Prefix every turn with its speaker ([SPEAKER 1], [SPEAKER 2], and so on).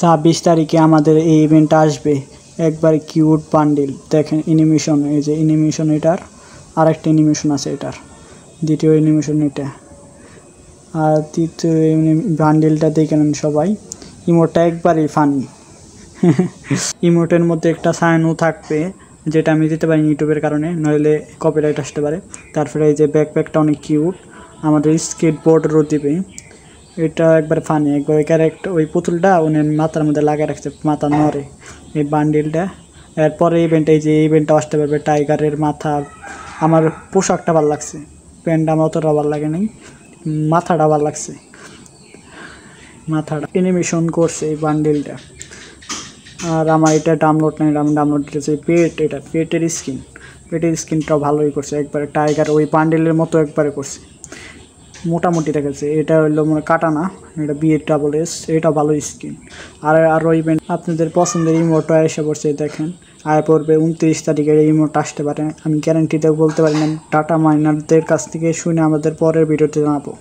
[SPEAKER 1] 26 তারিখে আমাদের এই ইভেন্টটা আসবে। একবার কিউট বান্ডিল দেখেন, অ্যানিমেশন, এই যে অ্যানিমেশন, এটার আরেকটা অ্যানিমেশন আছে, এটার দ্বিতীয় অ্যানিমেশন এটা। আর তৃতীয় বান্ডিলটা দেখে নেন সবাই। ইমোটটা একবারই ফানি। ইমোটের মধ্যে একটা সাইনও থাকবে, যেটা আমি দিতে পারি ইউটিউবের কারণে, নইলে কপিরাইট আসতে পারে। তারপরে এই যে ব্যাকপ্যাকটা অনেক কিউট, আমাদের স্কেটবোর্ডেরও দিবে। এটা একবার ফানি, একবার ক্যারেক্টার ওই পুতুলটা উনি মাথার মধ্যে লাগিয়ে রাখছে, মাথা নড়ে এই বান্ডিলটা। এরপরে ইভেন্ট, এই যে ইভেন্টটা আসতে পারবে টাইগারের মাথা। আমার পোশাকটা ভালো লাগছে, প্যান্টটা আমার অতটা ভালো লাগে নাই, মাথাটা ভালো লাগছে। মাথাটা অ্যানিমেশন করছে এই বান্ডিলটা। আর আমার এটা ডাউনলোড নাই, আমি ডাউনলোড করেছি এটা পেটের স্কিনটাও ভালোই করছে, একবারে টাইগার ওই বান্ডিলের মতো একবারে করছে, মোটামুটি দেখাচ্ছে। এটা হইলো মানে কাটানা, এটা BA-S, এটা ভালো স্কিন। আর আরও ইভেন্ট আপনাদের পছন্দের ইমোটটা এসে পড়ছে, দেখেন আয় পড়বে 29 তারিখে এই ইমোটটা আসতে পারে। আমি গ্যারান্টিতে বলতে পারি না, ডাটা মাইনারদের কাছ থেকে শুনে আমাদের পরের ভিডিওতে জানাবো।